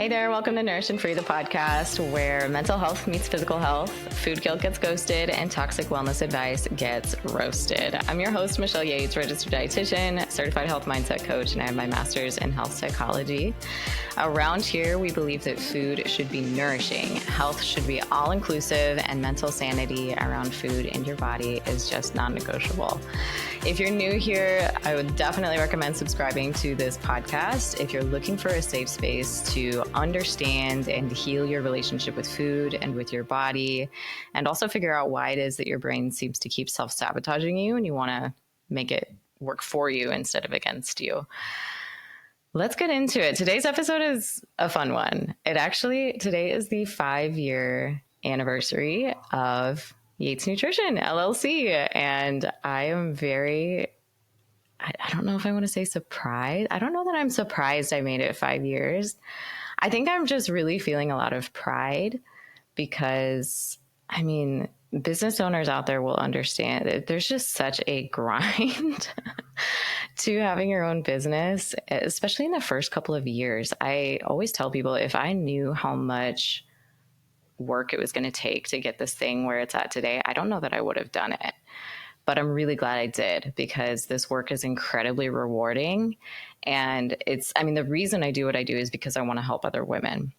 Hey there, welcome to Nourished and Free, the podcast where mental health meets physical health, food guilt gets ghosted, and toxic wellness advice gets roasted. I'm your host, Michelle Yates, registered dietitian, certified health mindset coach, and I have my master's in health psychology. Around here, we believe that food should be nourishing, health should be all-inclusive, and mental sanity around food in your body is just non-negotiable. If you're new here, I would definitely recommend subscribing to this podcast if you're looking for a safe space to understand and heal your relationship with food and with your body, and also figure out why it is that your brain seems to keep self-sabotaging you and you want to make it work for you instead of against you. Let's get into it. Today's episode is a fun one. Today is the 5-year anniversary of Yates Nutrition, LLC. And I am I don't know if I want to say surprised. I don't know that I'm surprised I made it 5 years. I think I'm just really feeling a lot of pride because, business owners out there will understand that there's just such a grind to having your own business, especially in the first couple of years. I always tell people if I knew how much work it was going to take to get this thing where it's at today, I don't know that I would have done it. But I'm really glad I did because this work is incredibly rewarding. And the reason I do what I do is because I want to help other women.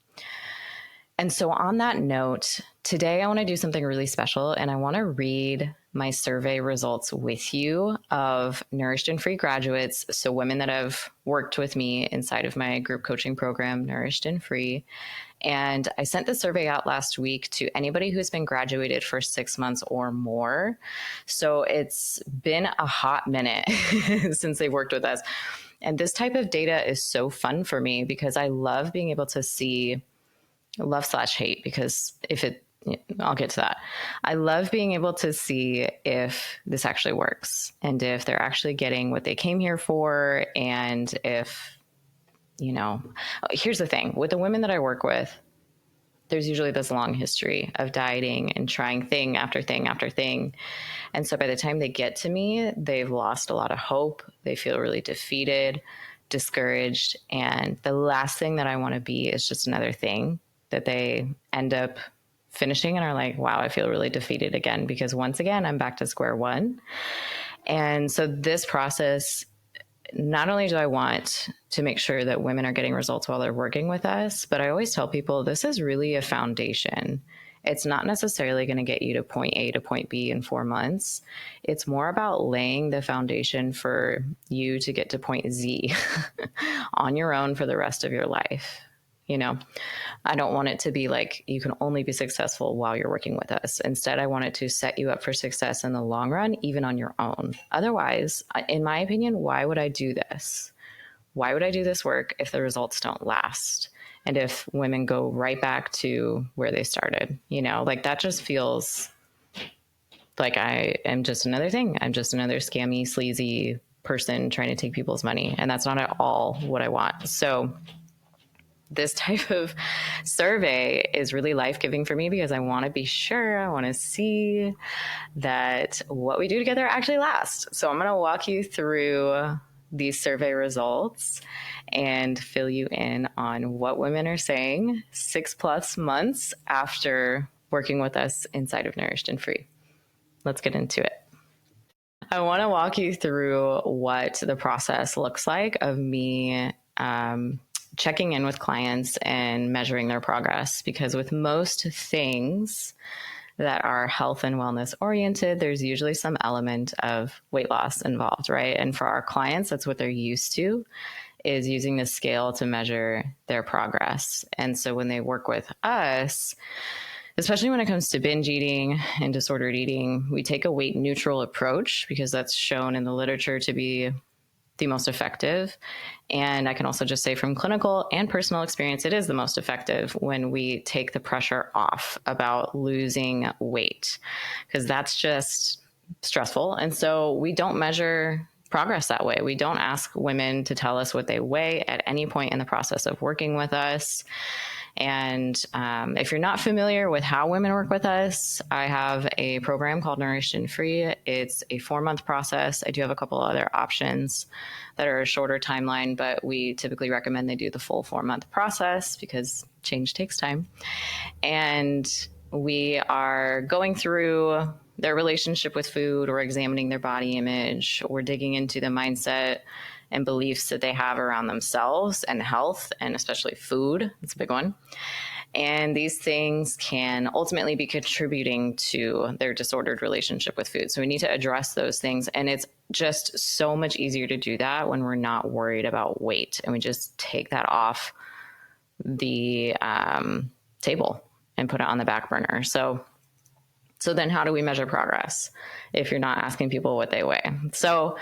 And so on that note, today I want to do something really special and I want to read my survey results with you of Nourished and Free graduates. So women that have worked with me inside of my group coaching program, Nourished and Free. And I sent the survey out last week to anybody who's been graduated for 6 months or more. So it's been a hot minute since they worked with us. And this type of data is so fun for me because I love being able to see love/hate because I'll get to that. I love being able to see if this actually works and if they're actually getting what they came here for. And if, here's the thing with the women that I work with, there's usually this long history of dieting and trying thing after thing after thing. And so by the time they get to me, they've lost a lot of hope. They feel really defeated, discouraged. And the last thing that I want to be is just another thing that they end up finishing and are like, wow, I feel really defeated again, because once again, I'm back to square one. And so this process, not only do I want to make sure that women are getting results while they're working with us, but I always tell people this is really a foundation. It's not necessarily going to get you to point A to point B in 4 months. It's more about laying the foundation for you to get to point Z on your own for the rest of your life. I don't want it to be like you can only be successful while you're working with us. Instead, I want it to set you up for success in the long run, even on your own. Otherwise, in my opinion, why would I do this? Why would I do this work if the results don't last? And if women go right back to where they started, that just feels like I am just another thing. I'm just another scammy, sleazy person trying to take people's money. And that's not at all what I want. So this type of survey is really life-giving for me because I want to be sure, I want to see that what we do together actually lasts. So I'm going to walk you through these survey results and fill you in on what women are saying 6+ months after working with us inside of Nourished and Free. Let's get into it. I want to walk you through what the process looks like of me checking in with clients and measuring their progress, because with most things that are health and wellness oriented, there's usually some element of weight loss involved, right? And for our clients, that's what they're used to, is using the scale to measure their progress. And so when they work with us, especially when it comes to binge eating and disordered eating, we take a weight neutral approach because that's shown in the literature to be the most effective. And I can also just say from clinical and personal experience, it is the most effective when we take the pressure off about losing weight, because that's just stressful. And so we don't measure progress that way. We don't ask women to tell us what they weigh at any point in the process of working with us. And if you're not familiar with how women work with us, I have a program called Nourished and Free. It's a 4-month process. I do have a couple other options that are a shorter timeline, but we typically recommend they do the full 4-month process because change takes time. And we are going through their relationship with food, or examining their body image, or digging into the mindset and beliefs that they have around themselves and health, and especially food. It's a big one. And these things can ultimately be contributing to their disordered relationship with food. So we need to address those things. And it's just so much easier to do that when we're not worried about weight, and we just take that off the table and put it on the back burner. So then how do we measure progress if you're not asking people what they weigh? So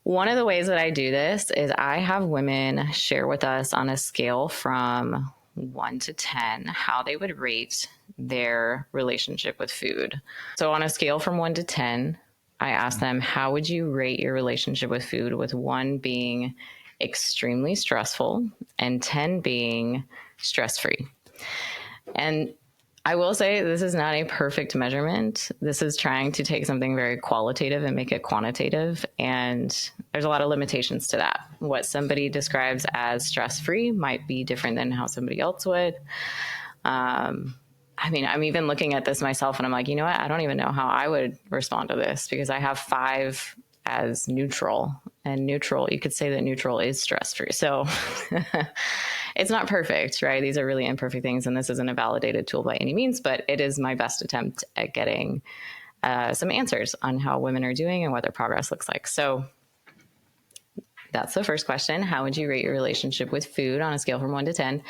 one of the ways that I do this is I have women share with us on a scale from 1 to 10 how they would rate their relationship with food. So on a scale from 1 to 10, I ask them, how would you rate your relationship with food, with 1 being extremely stressful and 10 being stress-free? And I will say this is not a perfect measurement. This is trying to take something very qualitative and make it quantitative. And there's a lot of limitations to that. What somebody describes as stress-free might be different than how somebody else would. I'm even looking at this myself and I'm like, you know what? I don't even know how I would respond to this, because I have 5 as neutral, and neutral, you could say that neutral is stress-free. So it's not perfect, right? These are really imperfect things, and this isn't a validated tool by any means, but it is my best attempt at getting some answers on how women are doing and what their progress looks like. So that's the first question. How would you rate your relationship with food on a scale from 1 to 10?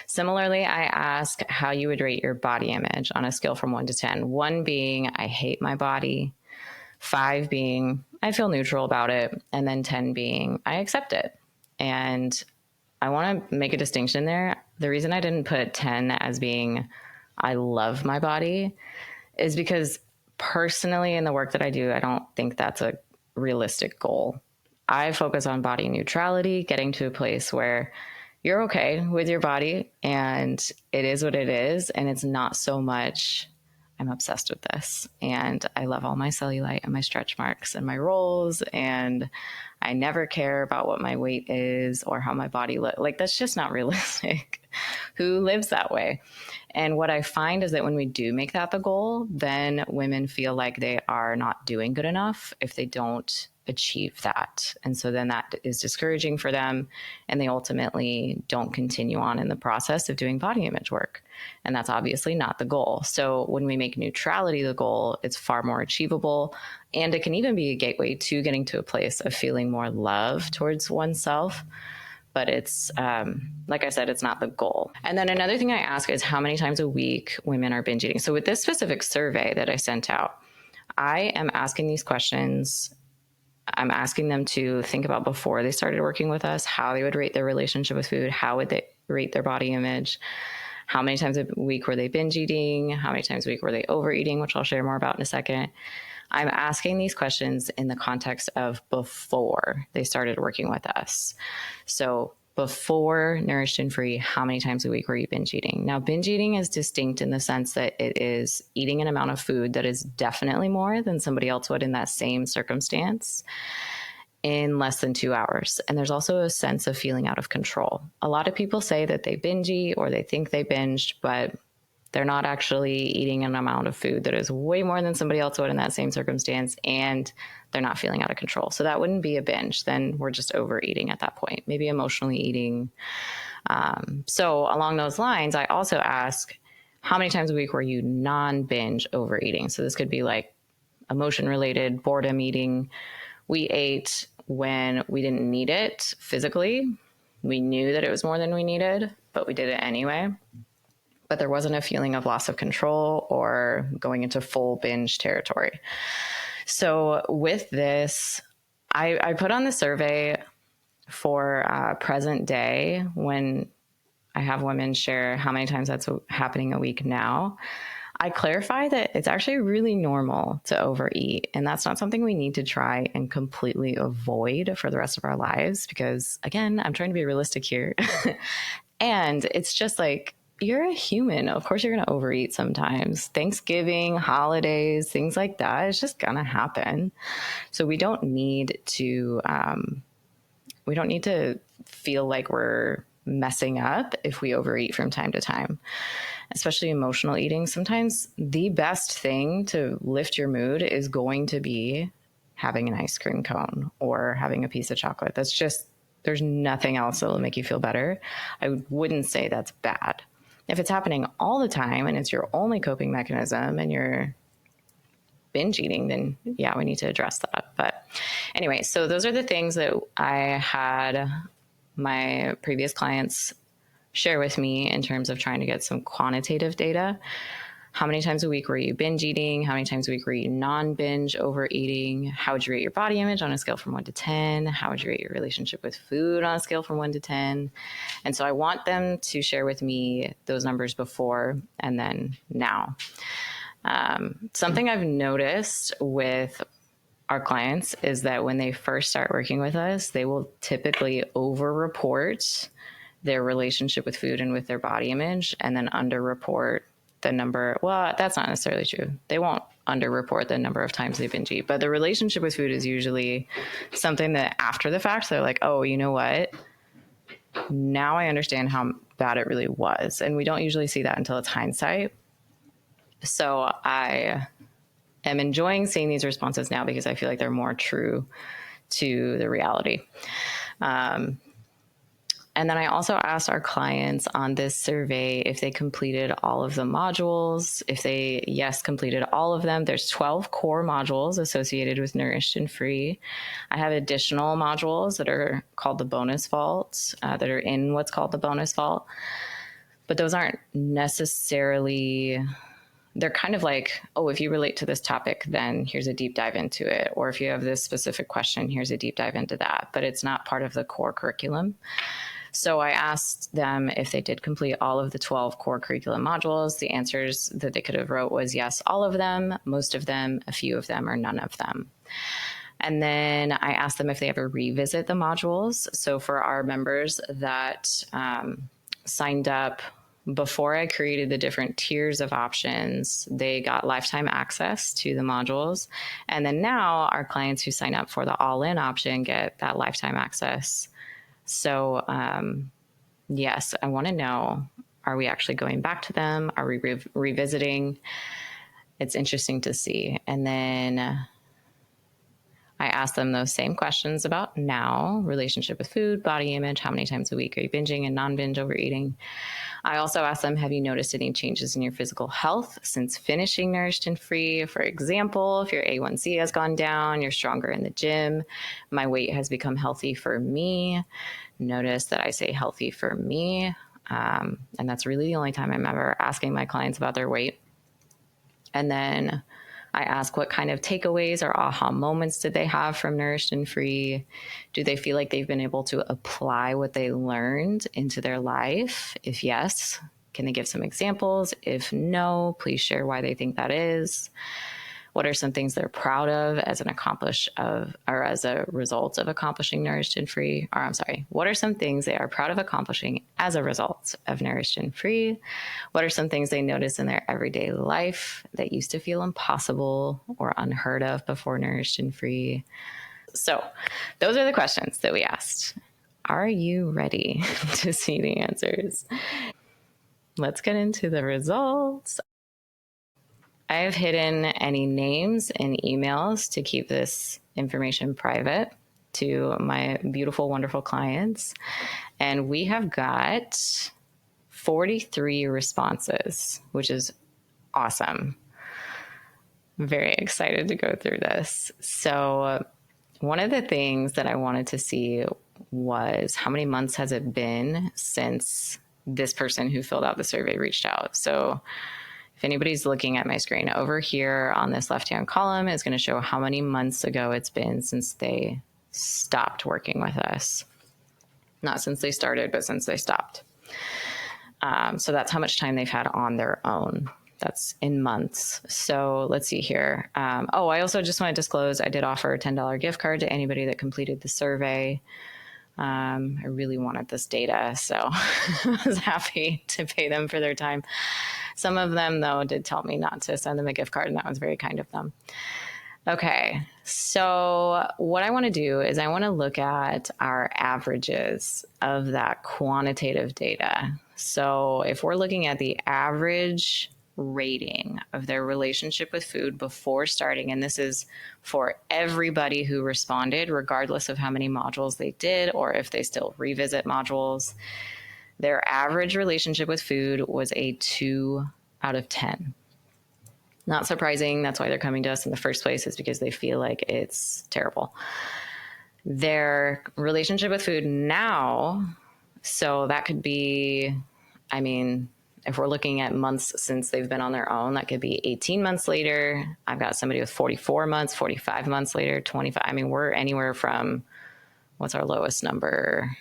Similarly, I ask how you would rate your body image on a scale from 1 to 10. 1 being, I hate my body. 5 being, I feel neutral about it. And then 10 being, I accept it. And I want to make a distinction there. The reason I didn't put 10 as being, I love my body, is because personally in the work that I do, I don't think that's a realistic goal. I focus on body neutrality, getting to a place where you're okay with your body and it is what it is. And it's not so much, I'm obsessed with this and I love all my cellulite and my stretch marks and my rolls, and I never care about what my weight is or how my body looks. Like, that's just not realistic. Who lives that way? And what I find is that when we do make that the goal, then women feel like they are not doing good enough if they don't achieve that. And so then that is discouraging for them, and they ultimately don't continue on in the process of doing body image work. And that's obviously not the goal. So when we make neutrality the goal, it's far more achievable, and it can even be a gateway to getting to a place of feeling more love towards oneself. But it's, like I said, it's not the goal. And then another thing I ask is how many times a week women are binge eating. So with this specific survey that I sent out, I am asking these questions. I'm asking them to think about, before they started working with us, how they would rate their relationship with food, how would they rate their body image, how many times a week were they binge eating, how many times a week were they overeating, which I'll share more about in a second. I'm asking these questions in the context of before they started working with us. So before Nourished and Free, how many times a week were you binge eating? Now, binge eating is distinct in the sense that it is eating an amount of food that is definitely more than somebody else would in that same circumstance in less than 2 hours. And there's also a sense of feeling out of control. A lot of people say that they binge eat or they think they binged, but they're not actually eating an amount of food that is way more than somebody else would in that same circumstance, and they're not feeling out of control. So that wouldn't be a binge. Then we're just overeating at that point, maybe emotionally eating. So along those lines, I also ask, how many times a week were you non-binge overeating? So this could be like emotion-related, boredom eating. We ate when we didn't need it physically. We knew that it was more than we needed, but we did it anyway. But there wasn't a feeling of loss of control or going into full binge territory. So with this, I put on the survey for present day, when I have women share how many times that's happening a week now. I clarify that it's actually really normal to overeat, and that's not something we need to try and completely avoid for the rest of our lives, because again, I'm trying to be realistic here. And it's just like, you're a human. Of course, you're going to overeat sometimes. Thanksgiving, holidays, things like that. It's just going to happen. So we don't need to feel like we're messing up if we overeat from time to time, especially emotional eating. Sometimes the best thing to lift your mood is going to be having an ice cream cone or having a piece of chocolate. That's just, there's nothing else that will make you feel better. I wouldn't say that's bad. If it's happening all the time and it's your only coping mechanism and you're binge eating, then yeah, we need to address that. But anyway, so those are the things that I had my previous clients share with me in terms of trying to get some quantitative data. How many times a week were you binge eating? How many times a week were you non-binge overeating? How would you rate your body image on a scale from 1 to 10? How would you rate your relationship with food on a scale from 1 to 10? And so I want them to share with me those numbers before and then now. Something I've noticed with our clients is that when they first start working with us, they will typically over-report their relationship with food and with their body image, and then under-report the number. Well, that's not necessarily true. They won't under-report the number of times they binge eat, but the relationship with food is usually something that after the fact, they're like, oh, you know what? Now I understand how bad it really was. And we don't usually see that until it's hindsight. So I am enjoying seeing these responses now because I feel like they're more true to the reality. And then I also asked our clients on this survey if they completed all of the modules. If they, yes, completed all of them. There's 12 core modules associated with Nourished and Free. I have additional modules that are called the bonus vault, that are in what's called the bonus vault. But those aren't necessarily, they're kind of like, oh, if you relate to this topic, then here's a deep dive into it. Or if you have this specific question, here's a deep dive into that. But it's not part of the core curriculum. So I asked them if they did complete all of the 12 core curriculum modules. The answers that they could have wrote was yes, all of them, most of them, a few of them, or none of them. And then I asked them if they ever revisit the modules. So for our members that signed up before I created the different tiers of options, they got lifetime access to the modules. And then now our clients who sign up for the all-in option get that lifetime access. So, yes, I want to know, are we actually going back to them? Are we revisiting? It's interesting to see. And then I asked them those same questions about now, relationship with food, body image, how many times a week are you binging and non-binge overeating? I also asked them, have you noticed any changes in your physical health since finishing Nourished and Free? For example, if your A1C has gone down, you're stronger in the gym, my weight has become healthy for me. Notice that I say healthy for me. And that's really the only time I'm ever asking my clients about their weight. And then I ask what kind of takeaways or aha moments did they have from Nourished and Free? Do they feel like they've been able to apply what they learned into their life? If yes, can they give some examples? If no, please share why they think that is. What are some things they're proud of as as a result of accomplishing Nourished and Free? Or I'm sorry, what are some things they are proud of accomplishing as a result of Nourished and Free? What are some things they notice in their everyday life that used to feel impossible or unheard of before Nourished and Free? So those are the questions that we asked. Are you ready to see the answers? Let's get into the results. I have hidden any names and emails to keep this information private to my beautiful, wonderful clients. And we have got 43 responses, which is awesome. Very excited to go through this. So one of the things that I wanted to see was how many months has it been since this person who filled out the survey reached out. So if anybody's looking at my screen over here on this left-hand column, is going to show how many months ago it's been since they stopped working with us. Not since they started, but since they stopped. So that's how much time they've had on their own. That's in months. So let's see here. I also just want to disclose I did offer a $10 gift card to anybody that completed the survey. I really wanted this data, so I was happy to pay them for their time. Some of them, though, did tell me not to send them a gift card, and that was very kind of them. Okay, so what I want to do is I want to look at our averages of that quantitative data. So if we're looking at the average rating of their relationship with food before starting, and this is for everybody who responded, regardless of how many modules they did or if they still revisit modules, their average relationship with food was a 2 out of 10. Not surprising. That's why they're coming to us in the first place, is because they feel like it's terrible. Their relationship with food now, so that could be, I mean, if we're looking at months since they've been on their own, that could be 18 months later. I've got somebody with 44 months, 45 months later, 25. I mean, we're anywhere from, what's our lowest number?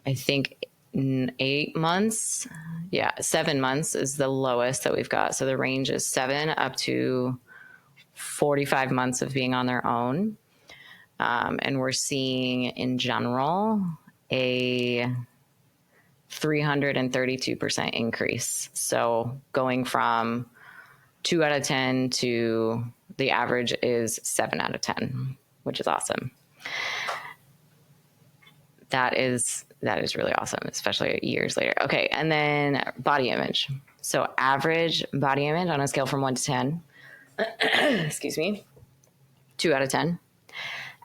I think 8 months. Yeah, 7 months is the lowest that we've got. So the range is 7 up to 45 months of being on their own. And we're seeing in general a 332% increase. So going from 2 out of 10 to the average is 7 out of 10, which is awesome. That is really awesome, especially years later. Okay, and then body image. So average body image on a scale from 1 to 10, excuse me, 2 out of 10.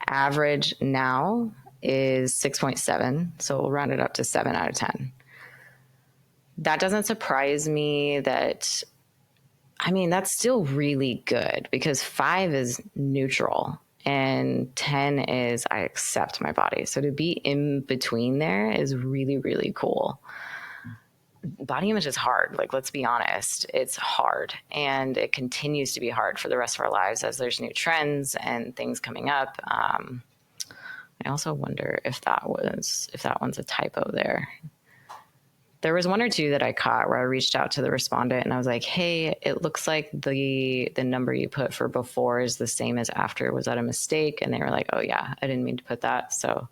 Average now is 6.7, so we'll round it up to 7 out of 10. That doesn't surprise me that, I mean, that's still really good because 5 is neutral. And 10 is I accept my body. So to be in between there is really, really cool. Body image is hard. Like, let's be honest, it's hard. And it continues to be hard for the rest of our lives as there's new trends and things coming up. I also wonder if that one's a typo there. There was 1 or 2 that I caught where I reached out to the respondent and I was like, hey, it looks like the number you put for before is the same as after. Was that a mistake? And they were like, oh yeah, I didn't mean to put that. So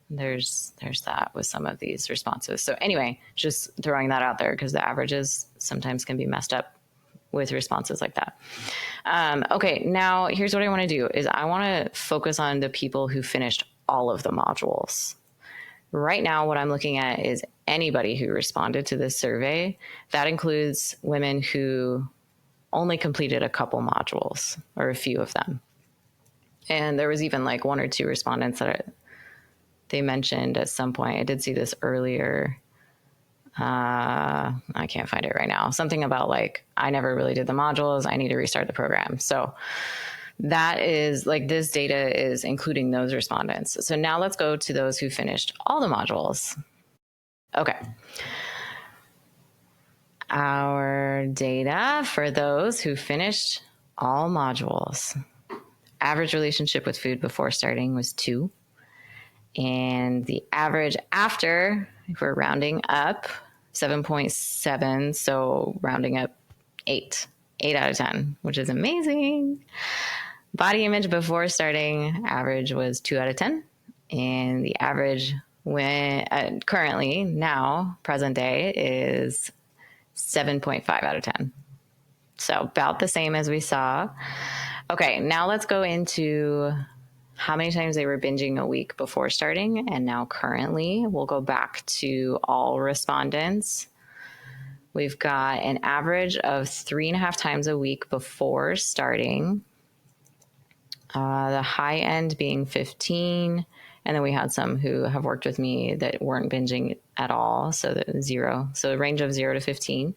there's that with some of these responses. So anyway, just throwing that out there because the averages sometimes can be messed up with responses like that. Okay, now here's what I want to do is I want to focus on the people who finished all of the modules. Right now, what I'm looking at is anybody who responded to this survey. That includes women who only completed a couple modules or a few of them. And there was even like 1 or 2 respondents that they mentioned at some point. I did see this earlier. I can't find it right now. Something about like, I never really did the modules. I need to restart the program. So that is like, this data is including those respondents. So now let's go to those who finished all the modules. Okay. Our data for those who finished all modules. Average relationship with food before starting was 2. And the average after, if we're rounding up, 7.7. So rounding up 8 out of 10, which is amazing. Body image before starting, average was 2 out of 10. And the average when currently now present day is 7.5 out of 10. So about the same as we saw. Okay, now let's go into how many times they were binging a week before starting. And now currently we'll go back to all respondents. We've got an average of 3.5 times a week before starting. The high end being 15. And then we had some who have worked with me that weren't binging at all. So 0. So a range of 0 to 15.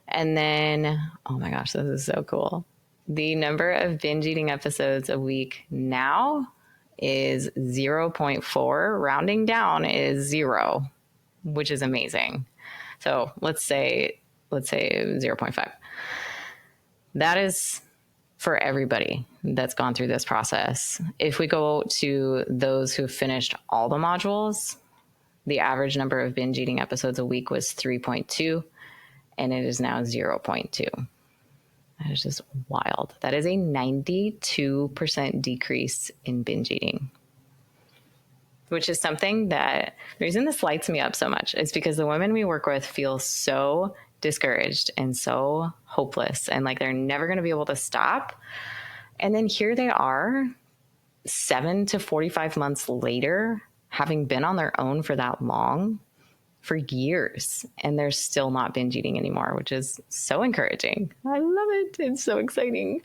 And then, oh my gosh, this is so cool. The number of binge eating episodes a week now is 0.4. Rounding down is 0, which is amazing. So let's say 0.5. That is for everybody that's gone through this process. If we go to those who finished all the modules, the average number of binge eating episodes a week was 3.2, and it is now 0.2. That is just wild. That is a 92% decrease in binge eating. which is something that the reason this lights me up so much is because the women we work with feel so discouraged and so hopeless and like they're never going to be able to stop. And then here they are 7 to 45 months later, having been on their own for that long, for years, and they're still not binge eating anymore, which is so encouraging. I love it. It's so exciting.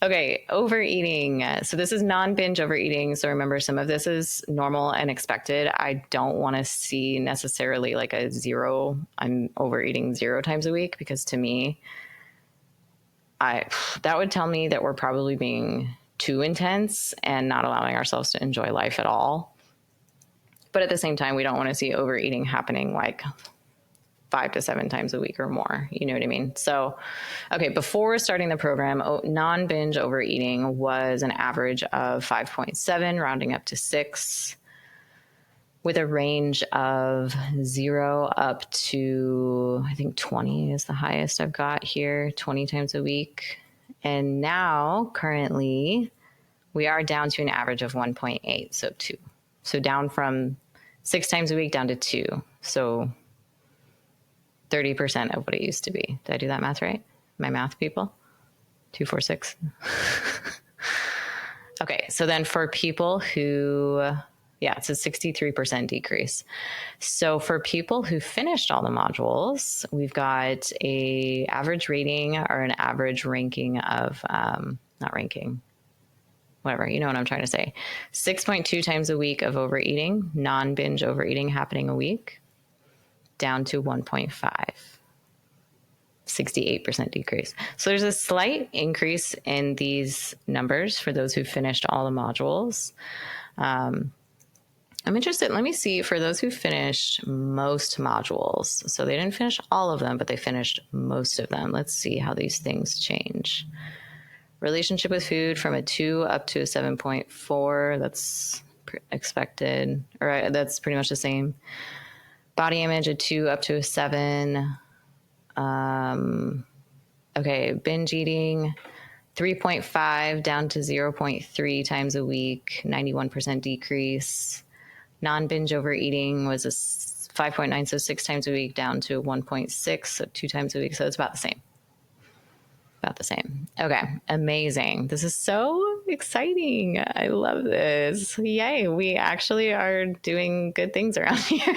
Okay, overeating. So this is non-binge overeating. So remember, some of this is normal and expected. I don't want to see necessarily like a zero. I'm overeating 0 times a week, because to me, that would tell me that we're probably being too intense and not allowing ourselves to enjoy life at all. But at the same time, we don't want to see overeating happening like 5 to 7 times a week or more. You know what I mean? So, okay, before starting the program, non-binge overeating was an average of 5.7, rounding up to 6, with a range of 0 up to, I think 20 is the highest I've got here, 20 times a week. And now, currently, we are down to an average of 1.8, so 2. So down from 6 times a week down to 2. So 30% of what it used to be. Did I do that math right? My math people? 2, 4, 6. Okay, so then for people who, it's a 63% decrease. So for people who finished all the modules, we've got a average rating or an average ranking of, not ranking, whatever, you know what I'm trying to say. 6.2 times a week of overeating, non-binge overeating happening a week, down to 1.5, 68% decrease. So there's a slight increase in these numbers for those who finished all the modules. I'm interested. Let me see, for those who finished most modules. So they didn't finish all of them, but they finished most of them. Let's see how these things change. Relationship with food from a 2 up to a 7.4. That's expected, or that's pretty much the same. Body image, a 2 up to a 7. Okay, binge eating, 3.5 down to 0.3 times a week, 91% decrease. Non-binge overeating was a 5.9, so 6 times a week, down to 1.6, so 2 times a week. So it's about the same. About the same. Okay, amazing. This is so exciting. I love this. Yay, we actually are doing good things around here.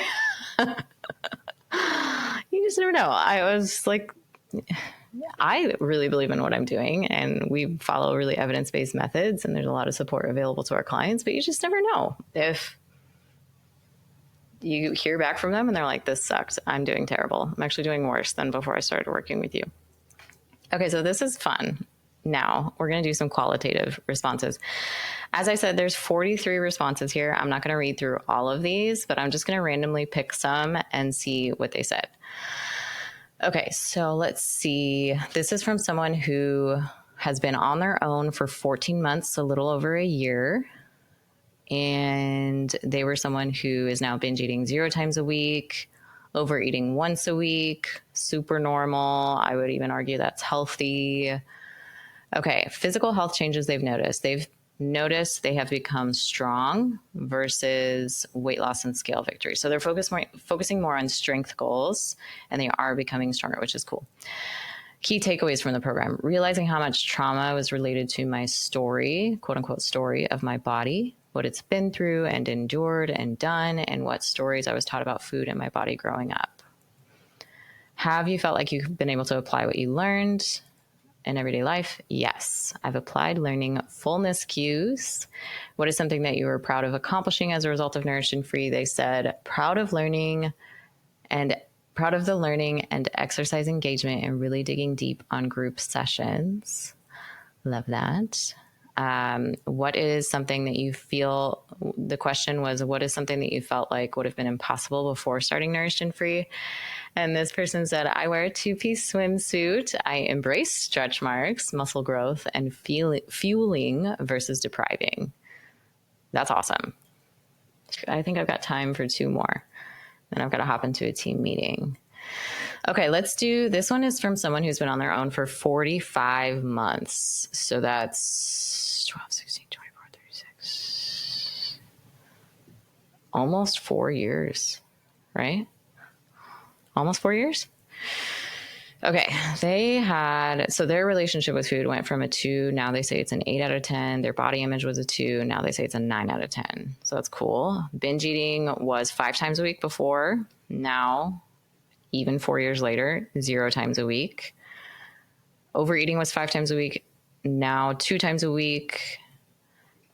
You just never know. I really believe in what I'm doing, and we follow really evidence-based methods, and there's a lot of support available to our clients, but you just never know if you hear back from them and they're like, this sucks. I'm doing terrible. I'm actually doing worse than before I started working with you. Okay, so this is fun. Now we're going to do some qualitative responses. As I said, there's 43 responses here. I'm not going to read through all of these, but I'm just going to randomly pick some and see what they said. Okay, so let's see. This is from someone who has been on their own for 14 months, a little over a year. And they were someone who is now binge eating 0 times a week, overeating once a week, super normal. I would even argue that's healthy. Okay, physical health changes they've noticed. They've noticed they have become strong versus weight loss and scale victory. So they're focusing more on strength goals, and they are becoming stronger, which is cool. Key takeaways from the program: realizing how much trauma was related to my story, quote unquote story of my body, what it's been through and endured and done, and what stories I was taught about food and my body growing up. Have you felt like you've been able to apply what you learned in everyday life? Yes. I've applied learning fullness cues. What is something that you were proud of accomplishing as a result of Nourished and Free? They said, proud of the learning and exercise engagement and really digging deep on group sessions. Love that. What is something that you feel, the question was, what is something that you felt like would have been impossible before starting Nourished and Free? And this person said, I wear a 2-piece swimsuit. I embrace stretch marks, muscle growth, and fueling versus depriving. That's awesome. I think I've got time for 2 more. Then I've got to hop into a team meeting. Okay, let's do, this one is from someone who's been on their own for 45 months. So that's 12, 16, 24, 36. almost 4 years, right? Almost 4 years. Okay. So their relationship with food went from a 2. Now they say it's an 8 out of 10. Their body image was a 2. Now they say it's a 9 out of 10. So that's cool. Binge eating was 5 times a week before. Now, even 4 years later, 0 times a week. Overeating was 5 times a week. Now 2 times a week.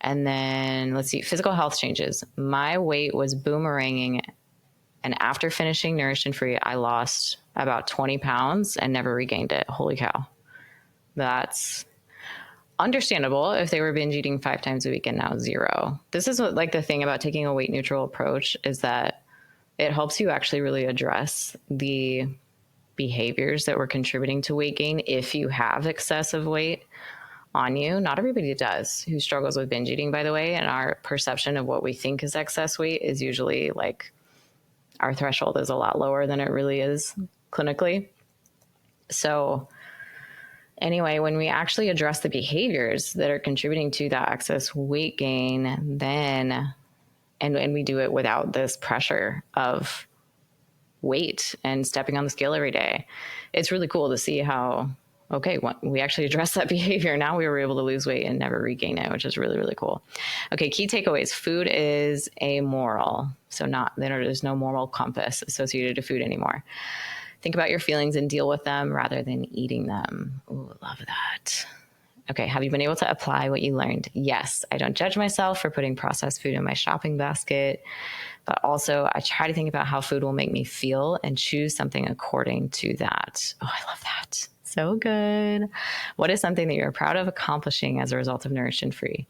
And then let's see, physical health changes. My weight was boomeranging. And after finishing Nourished and Free, I lost about 20 pounds and never regained it. Holy cow. That's understandable if they were binge eating 5 times a week and now 0. This is what, like, the thing about taking a weight neutral approach is that it helps you actually really address the behaviors that were contributing to weight gain if you have excessive weight on you. Not everybody does who struggles with binge eating, by the way. And our perception of what we think is excess weight is usually like our threshold is a lot lower than it really is clinically. So anyway, when we actually address the behaviors that are contributing to that excess weight gain, then, and we do it without this pressure of weight and stepping on the scale every day, it's really cool to see how, okay, we actually address that behavior. Now we were able to lose weight and never regain it, which is really, really cool. Okay, key takeaways. Food is amoral. So there's no moral compass associated to food anymore. Think about your feelings and deal with them rather than eating them. Ooh, love that. Okay, have you been able to apply what you learned? Yes, I don't judge myself for putting processed food in my shopping basket, but also I try to think about how food will make me feel and choose something according to that. Oh, I love that. So good. What is something that you're proud of accomplishing as a result of Nourished and Free?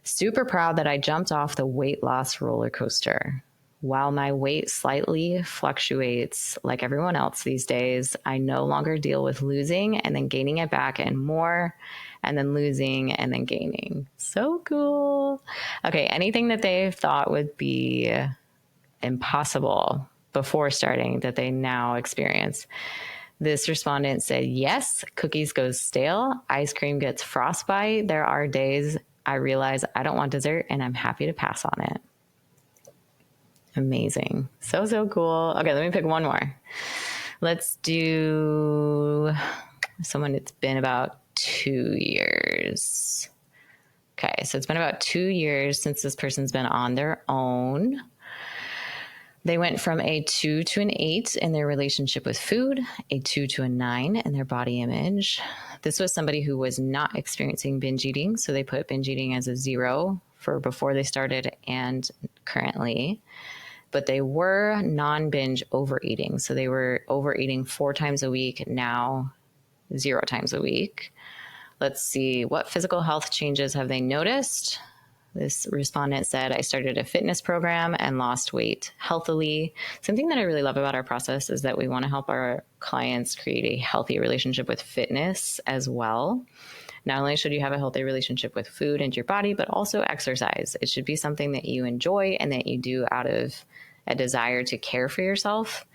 Super proud that I jumped off the weight loss roller coaster. While my weight slightly fluctuates like everyone else these days, I no longer deal with losing and then gaining it back and more, and then losing and then gaining. So cool. Okay, anything that they thought would be impossible before starting that they now experience. This respondent said, yes, cookies go stale, ice cream gets frostbite. There are days I realize I don't want dessert and I'm happy to pass on it. Amazing. So cool. Okay, let me pick one more. Let's do someone that's been about 2 years. Okay, so it's been about 2 years since this person's been on their own. They went from a 2 to an 8 in their relationship with food, a 2 to a 9 in their body image. This was somebody who was not experiencing binge eating, so they put binge eating as a 0 for before they started and currently. But they were non-binge overeating. So they were overeating 4 times a week, now 0 times a week. Let's see, what physical health changes have they noticed? This respondent said, I started a fitness program and lost weight healthily. Something that I really love about our process is that we want to help our clients create a healthy relationship with fitness as well. Not only should you have a healthy relationship with food and your body, but also exercise. It should be something that you enjoy and that you do out of a desire to care for yourself,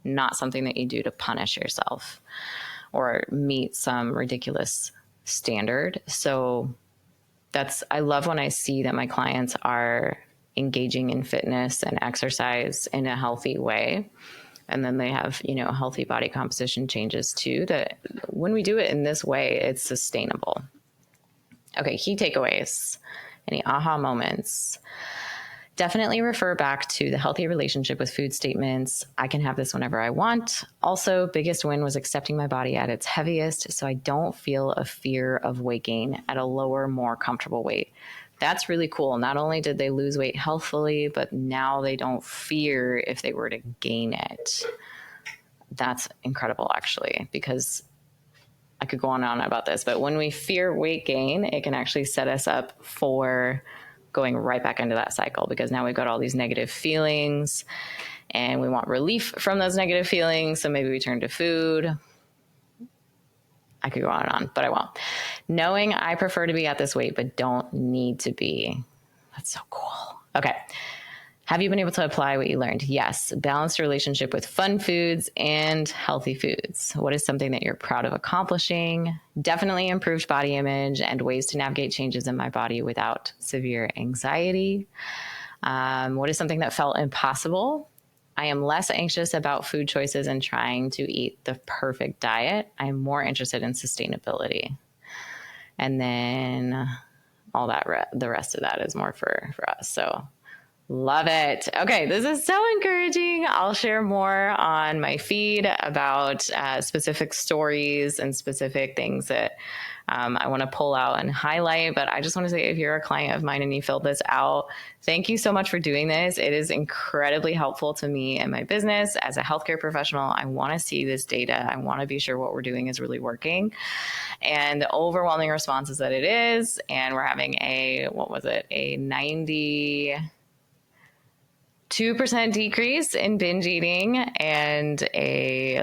not something that you do to punish yourself or meet some ridiculous standard. So I love when I see that my clients are engaging in fitness and exercise in a healthy way. And then they have, healthy body composition changes too, that when we do it in this way, it's sustainable. Okay, key takeaways. Any aha moments? Definitely refer back to the healthy relationship with food statements. I can have this whenever I want. Also, biggest win was accepting my body at its heaviest, so I don't feel a fear of weight gain at a lower, more comfortable weight. That's really cool. Not only did they lose weight healthfully, but now they don't fear if they were to gain it. That's incredible, actually, because I could go on and on about this, but when we fear weight gain, it can actually set us up for going right back into that cycle, because now we've got all these negative feelings and we want relief from those negative feelings. So maybe we turn to food. I could go on and on, but I won't. Knowing I prefer to be at this weight, but don't need to be. That's so cool. Okay. Have you been able to apply what you learned? Yes. Balanced relationship with fun foods and healthy foods. What is something that you're proud of accomplishing? Definitely improved body image and ways to navigate changes in my body without severe anxiety. What is something that felt impossible? I am less anxious about food choices and trying to eat the perfect diet. I am more interested in sustainability. And then all that, the rest of that is more for us. So love it. Okay, this is so encouraging. I'll share more on my feed about specific stories and specific things that I want to pull out and highlight. But I just want to say, if you're a client of mine and you filled this out, thank you so much for doing this. It is incredibly helpful to me and my business as a healthcare professional. I want to see this data. I want to be sure what we're doing is really working. And the overwhelming response is that it is. And we're having a 2% decrease in binge eating and a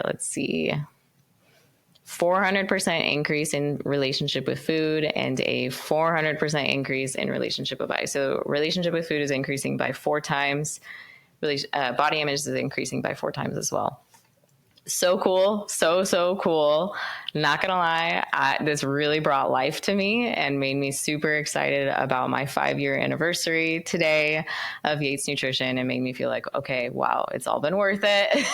400% increase in relationship with food and a 400% increase in relationship with body. So relationship with food is increasing by 4 times. Body image is increasing by 4 times as well. So cool. So cool. Not going to lie. This really brought life to me and made me super excited about my 5-year anniversary today of Yates Nutrition, and made me feel like, okay, wow, it's all been worth it.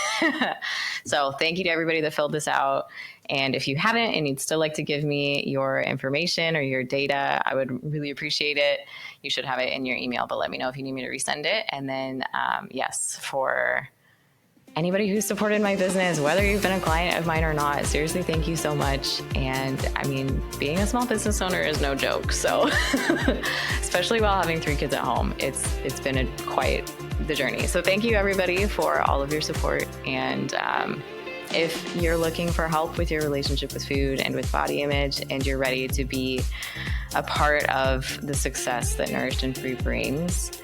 So thank you to everybody that filled this out. And if you haven't and you'd still like to give me your information or your data, I would really appreciate it. You should have it in your email, but let me know if you need me to resend it. And then, yes, for anybody who's supported my business, whether you've been a client of mine or not, seriously, thank you so much. And I mean, being a small business owner is no joke. So especially while having 3 kids at home, it's been quite the journey. So thank you everybody for all of your support. And if you're looking for help with your relationship with food and with body image, and you're ready to be a part of the success that Nourished and Free brings,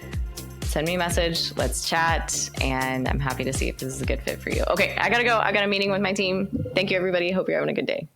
send me a message, let's chat, and I'm happy to see if this is a good fit for you. Okay, I gotta go. I got a meeting with my team. Thank you, everybody. Hope you're having a good day.